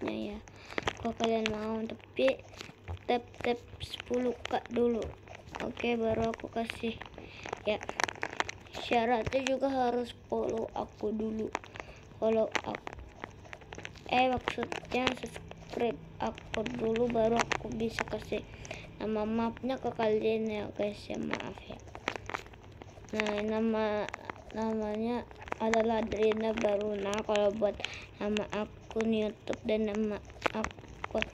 mapnya ya. Kalau kalian mau, tapi tap 10k dulu. Oke, baru aku kasih ya. Syaratnya juga harus follow aku dulu. Follow aku, maksudnya subscribe aku dulu, baru aku bisa kasih nama mapnya ke kalian ya guys ya. Maaf ya. Nah, namanya adalah Adrina Baruna kalau buat nama akun YouTube, dan nama akun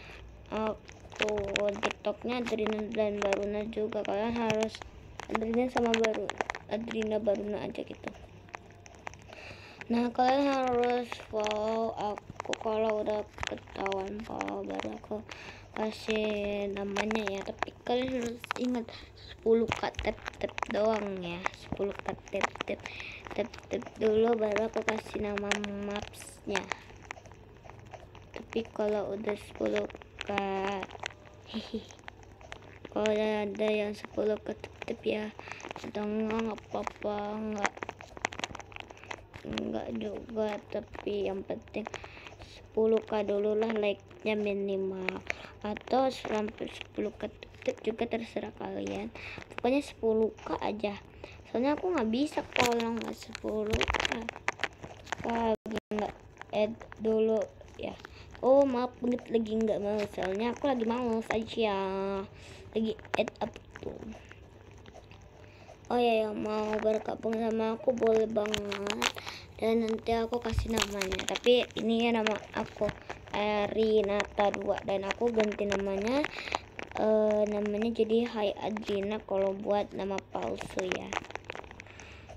TikToknya Adrina dan Baruna juga. Kalian harus Adrina sama Adrina Baruna aja gitu. Nah, kalian harus follow aku. Kalau udah ketahuan follow, baru aku kasih namanya ya. Tapi kalian harus ingat 10k tap doang ya. 10k tap dulu, baru aku kasih nama mapsnya. Tapi kalau udah 10k kalau ada yang 10k tap ya, atau enggak apa-apa, enggak juga, tapi yang penting 10k dulu lah like-nya minimal, atau sampai 10k tap juga terserah kalian. Pokoknya 10k aja, soalnya aku nggak bisa kalau nggak 10k. Nggak add dulu ya. Oh maaf banget, lagi nggak mau, soalnya aku lagi males aja, lagi add up tuh. Oh ya, yang mau bergabung sama aku boleh banget, dan nanti aku kasih namanya. Tapi ini ya nama aku Erinata 2, dan aku ganti namanya jadi Hai Adrina kalau buat nama palsu ya.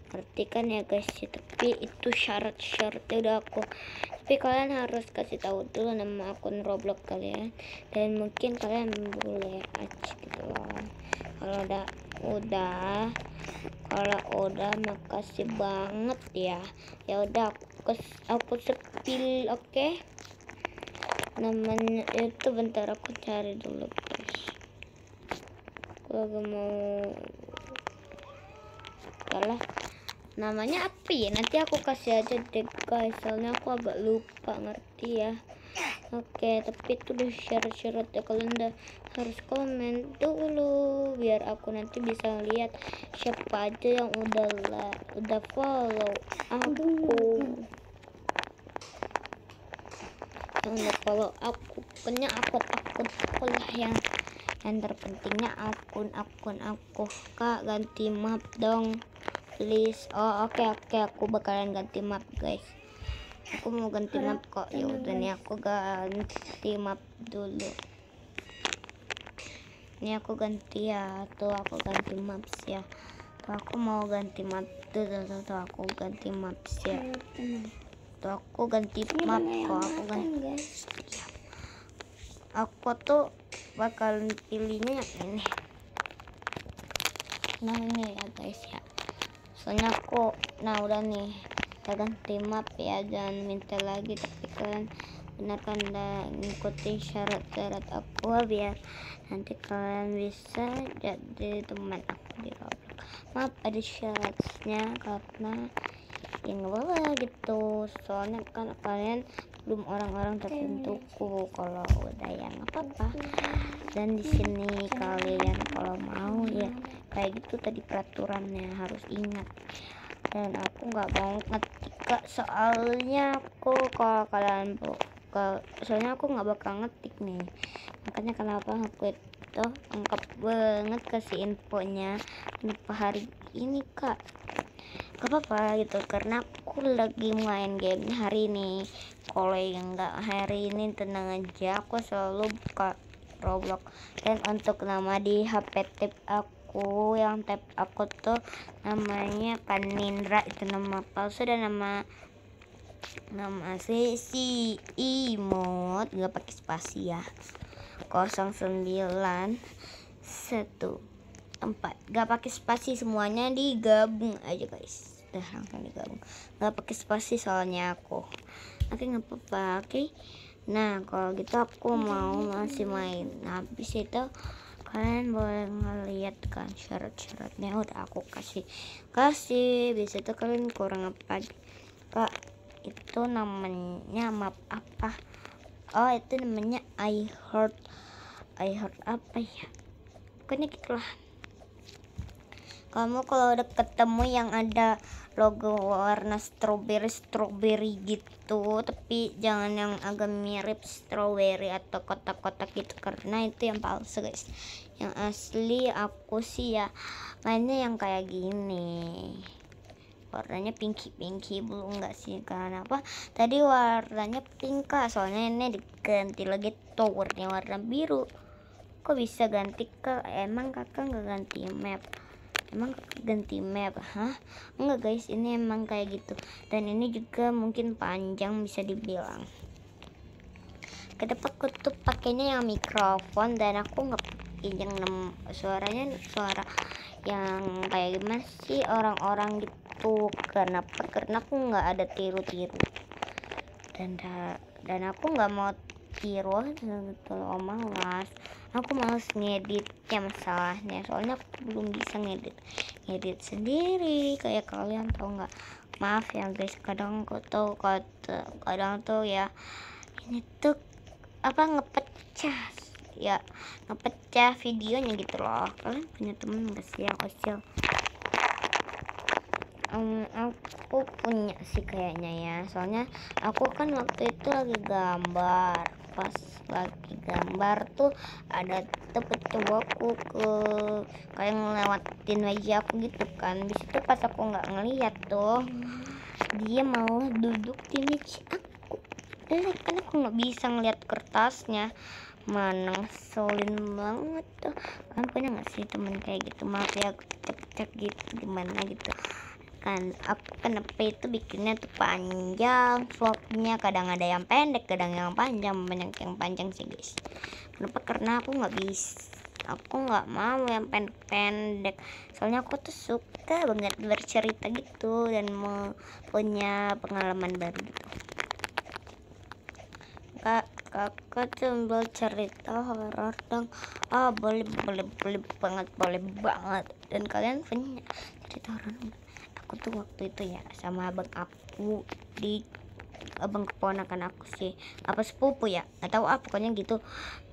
Ngerti kan ya guys ya? Tapi itu syarat-syaratnya udah aku. Tapi kalian harus kasih tahu dulu nama akun Roblox kalian, dan mungkin kalian boleh aja gitu loh. Kalau udah makasih banget ya. Ya udah aku sepil, oke? Namanya itu bentar aku cari dulu guys. Aku lagi mau salah. Namanya apa ya? Nanti aku kasih aja deh guys, soalnya aku agak lupa ngerti ya. Oke, tapi itu udah syarat-syaratnya, kalian udah harus komen dulu biar aku nanti bisa lihat siapa aja yang udah follow aku. Yang udah follow aku, pokoknya akun aku lah yang terpentingnya akun aku. Kak, ganti map dong please. Oh oke, aku bakalan ganti map guys. Aku mau ganti map kok. Ya udah nih, aku ganti map dulu. Ini aku ganti ya. Tuh aku ganti maps ya. Tuh aku mau ganti map. Tuh aku ganti maps ya. Tuh aku ganti map kok. Aku ganti. Aku tuh bakalan pilihnya yang ini. Nah ini ya guys ya. Soalnya aku udah nih, kita ganti map ya, jangan minta lagi. Tapi kalian benar-benar udah ngikutin syarat-syarat aku biar nanti kalian bisa jadi teman aku di Roblox. Maaf ada syaratnya karena ya nggak boleh gitu, soalnya kan kalian belum orang-orang tertentuku. Kalau udah ya nggak apa-apa. Dan di sini kalian kalau mau ya kayak gitu tadi peraturannya harus ingat. Dan aku nggak mau ngetik Kak, soalnya aku kalau kalian soalnya aku nggak bakal ngetik nih, makanya kenapa aku itu lengkap banget kasih infonya kenapa hari ini Kak. Gak apa-apa gitu, karena aku lagi main game hari ini. Kalau yang nggak hari ini tenang aja, aku selalu buka Roblox. Dan untuk nama di HP tap aku, yang tap aku tuh namanya Panindra, itu nama palsu, dan nama sesi imut nggak pakai spasi ya. 0914 nggak pakai spasi, semuanya digabung aja guys. Udah langsung digabung, nggak pakai spasi soalnya aku. Oke, nggak apa-apa. Oke, nah kalau gitu aku mau masih main. Nah, habis itu kalian boleh ngeliat kan syarat-syaratnya udah aku kasih. Bisa itu kalian kurang apa Kak, itu namanya map apa? Oh, itu namanya I heart apa ya, pokoknya gitulah. Kamu kalau udah ketemu yang ada logo warna strawberry gitu, tapi jangan yang agak mirip strawberry atau kotak-kotak gitu, karena itu yang palsu guys. Yang asli aku sih ya mainnya yang kayak gini, warnanya pinky blue enggak sih, kenapa tadi warnanya pink kak, soalnya ini diganti lagi tuh warna biru. Kok bisa ganti kak? Emang kakak nggak ganti map? Emang ganti map? Hah? Enggak guys, ini emang kayak gitu. Dan ini juga mungkin panjang bisa dibilang. Kenapa aku tuh pakainya yang mikrofon dan aku nggak pakai yang suaranya suara yang kayak gimana sih orang-orang gitu. Kenapa? Karena aku nggak ada tiru-tiru. Dan aku nggak mau tiru gitu loh, malas. Aku males ngeditnya masalahnya, soalnya aku belum bisa ngedit sendiri kayak kalian, tau nggak? Maaf ya guys, kadang tuh ya ini tuh apa ngepecah ya, ngepecah videonya gitu loh. Kalian punya temen nggak sih yang kecil? Aku punya sih kayaknya ya, soalnya aku kan waktu itu lagi gambar, pas lagi gambar tuh ada temen cowokku kayak ngelewatin wajah aku gitu kan. Disitu pas aku nggak ngeliat tuh dia mau duduk di meja aku, kan aku nggak bisa ngeliat kertasnya, mana ngeselin banget tuh. Kan punya nggak sih temen kayak gitu? Maaf ya aku cek gitu gimana gitu kan. Aku kenapa itu bikinnya tuh panjang vlognya, kadang ada yang pendek kadang yang panjang, banyak yang panjang sih guys. Kenapa? Karena aku nggak mau yang pendek, soalnya aku tuh suka banget bercerita gitu dan mau punya pengalaman baru gitu. Kakak sambil cerita horor dong. Boleh banget. Dan kalian punya cerita horor? Aku tuh waktu itu ya sama abang aku, abang keponakan aku sih, apa sepupu ya, nggak tahu pokoknya gitu.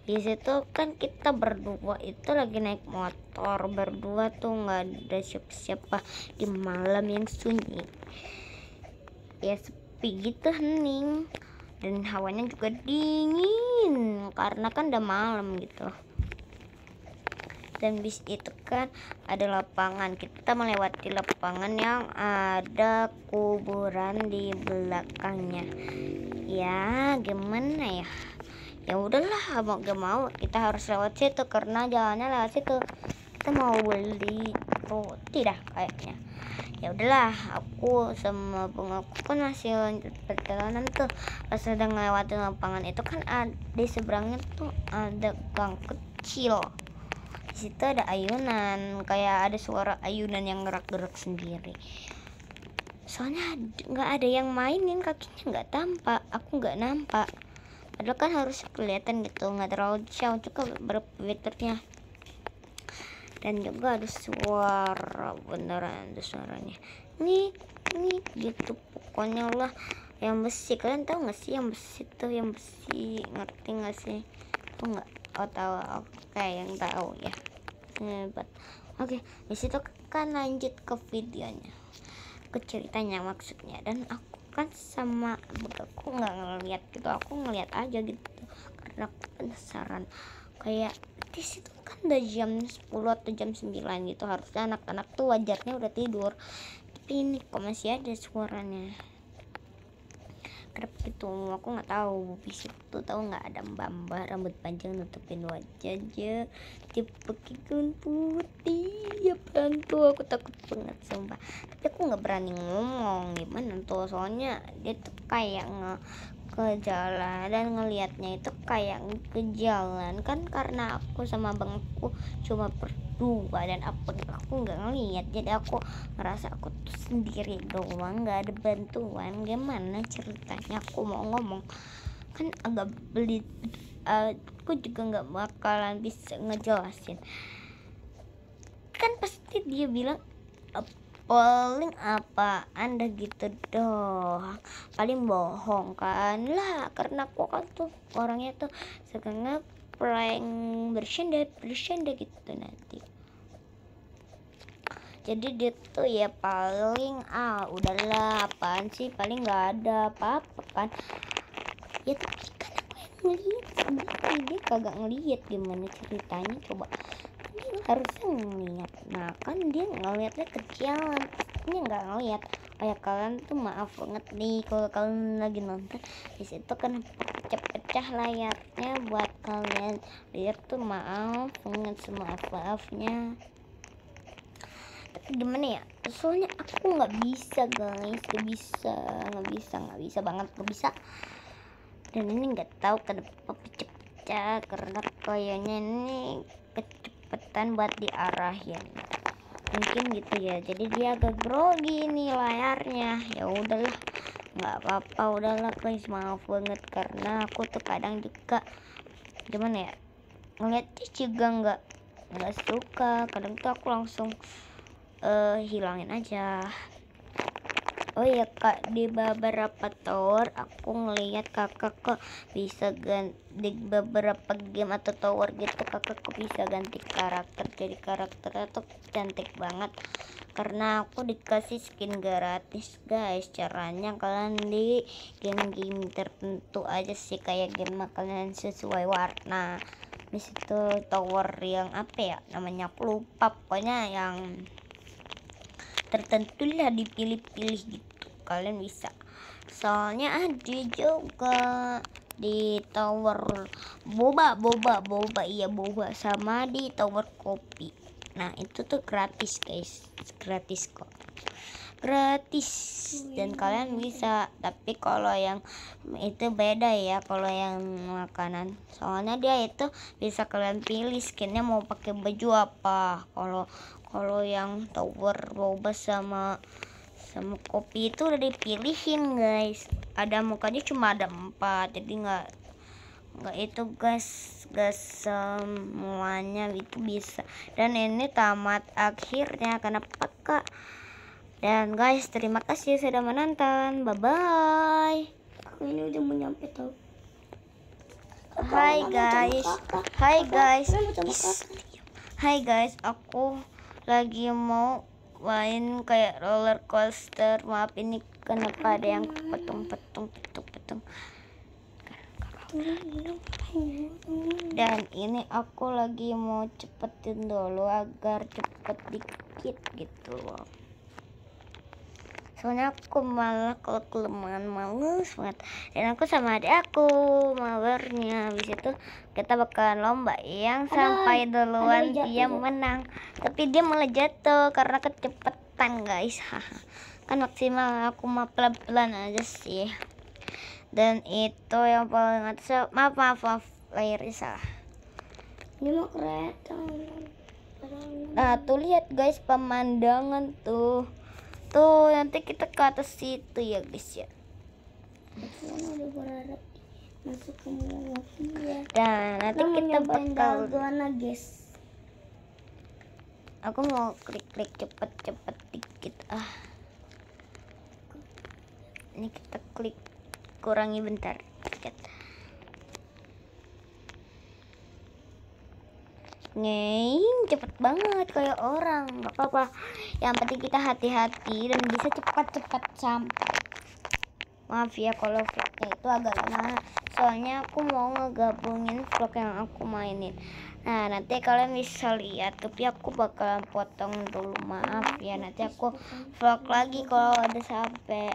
Di situ kan kita berdua itu lagi naik motor berdua tuh, nggak ada siapa-siapa di malam yang sunyi ya, sepi gitu, hening, dan hawanya juga dingin karena kan udah malam gitu. Dan bis itu kan ada lapangan, kita melewati lapangan yang ada kuburan di belakangnya. Ya gimana ya, ya udahlah, mau gak mau kita harus lewat situ karena jalannya lewat situ. Kita mau beli roti dah kayaknya. Ya udahlah, aku sama bunga aku kan masih lanjut perjalanan tuh. Pas sedang ngelewatin lapangan itu kan di seberangnya tuh ada gang kecil. Di situ ada ayunan, kayak ada suara ayunan yang gerak-gerak sendiri. Soalnya nggak ada yang mainin, kakinya nggak tampak, aku nggak nampak. Padahal kan harus kelihatan gitu, nggak terlalu jauh juga berapa meternya. Dan juga ada suara, beneran ada suaranya. Nih gitu pokoknya lah. Yang besi, kalian tahu nggak sih yang besi tuh, yang besi, ngerti nggak sih? Aku nggak tahu, oke yang tahu ya, hebat. Oke, di situ kan lanjut ke videonya, ke ceritanya maksudnya. Dan aku kan sama aku nggak ngeliat gitu, aku ngeliat aja gitu karena aku penasaran. Kayak di situ kan udah jam 10 atau jam 9 gitu, harusnya anak-anak tuh wajarnya udah tidur, tapi ini kok masih ada suaranya. Kenapa gitu? Aku nggak tahu. Di situ tahu nggak ada mbak rambut panjang nutupin wajah aja, dia pakai gaun putih ya bantu. Aku takut banget sumpah, tapi aku nggak berani ngomong gimana tuh, soalnya dia tuh kayak ke jalan dan ngelihatnya itu kayak ke jalan kan, karena aku sama bangku cuma berdua dan aku nggak ngelihat, jadi aku ngerasa aku tuh sendiri doang, nggak ada bantuan. Gimana ceritanya aku mau ngomong kan agak belit, aku juga nggak bakalan bisa ngejelasin kan, pasti dia bilang Paling apa Anda gitu doang, paling bohong kan lah, karena aku kan tuh orangnya tuh suka ngeprank, bercanda gitu nanti. Jadi dia tuh ya paling udahlah, apaan sih, paling nggak ada apa-apa kan ya, tapi kan aku yang ngeliat sendiri, dia kagak ngeliat. Gimana ceritanya coba, dia harusnya ngeliat. Nah kan dia ngeliatnya kecilan, pastinya nggak ngeliat. Kayak kalian tuh maaf banget nih kalau kalian lagi nonton di situ kan pecah-pecah layarnya buat kalian lihat tuh, maaf banget, semaaf-maafnya. Tapi gimana ya, soalnya aku nggak bisa guys, nggak bisa banget, nggak bisa. Dan ini nggak tahu kenapa pecah-pecah, karena kayaknya ini kecepatan buat diarahin, mungkin gitu ya. Jadi dia agak grogi nih layarnya. Ya udahlah, nggak apa-apa, udahlah guys, maaf banget, karena aku tuh kadang juga gimana ya, ngeliatnya juga nggak suka. Kadang tuh aku langsung hilangin aja. Oh ya kak, di beberapa tower aku ngelihat kakak kok bisa di beberapa game atau tower gitu, kakak kok bisa ganti karakter. Jadi karakternya tuh cantik banget, karena aku dikasih skin gratis guys. Caranya kalian di game-game tertentu aja sih, kayak game kalian sesuai warna. Di situ tower yang apa ya namanya, aku lupa, pokoknya yang tertentu lah, dipilih-pilih gitu kalian bisa. Soalnya ada juga di tower boba, iya boba, sama di tower kopi. Nah itu tuh gratis guys, gratis kok, gratis. Dan kalian bisa, tapi kalau yang itu beda ya, kalau yang makanan, soalnya dia itu bisa kalian pilih skinnya mau pakai baju apa. Kalau yang tower boba sama kopi itu udah dipilihin guys, ada mukanya cuma ada 4, jadi nggak itu guys semuanya itu bisa. Dan ini tamat akhirnya, kenapa kak? Dan guys, terima kasih sudah menonton, bye bye. Aku ini udah mau nyampe tau. Hai guys, aku lagi mau main kayak roller coaster. Maaf ini kenapa ada yang petung. Dan ini aku lagi mau cepetin dulu agar cepet dikit gitu loh. Soalnya aku malah kalau kelemahan males banget. Dan aku sama adik aku mawernya. Habis itu kita bakalan lomba yang sampai duluan dia menang. Tapi dia malah jatuh karena kecepatan guys. Kan maksimal, aku mah pelan-pelan aja sih. Dan itu yang paling atas, maaf layarnya salah. Ini mau kereta. Nah tuh lihat guys pemandangan tuh nanti kita ke atas situ ya guys ya. Udah berharap masuk ke mobil. Dan nanti kita bakal guys. Aku mau klik cepet dikit. Ini kita klik, kurangi bentar dikit. Cepet banget kayak orang, nggak apa-apa, yang penting kita hati-hati dan bisa cepat sampai. Maaf ya kalau vlognya itu agak lama, soalnya aku mau ngegabungin vlog yang aku mainin. Nah nanti kalian bisa lihat, tapi aku bakalan potong dulu, maaf ya. Nanti aku vlog lagi kalau udah sampai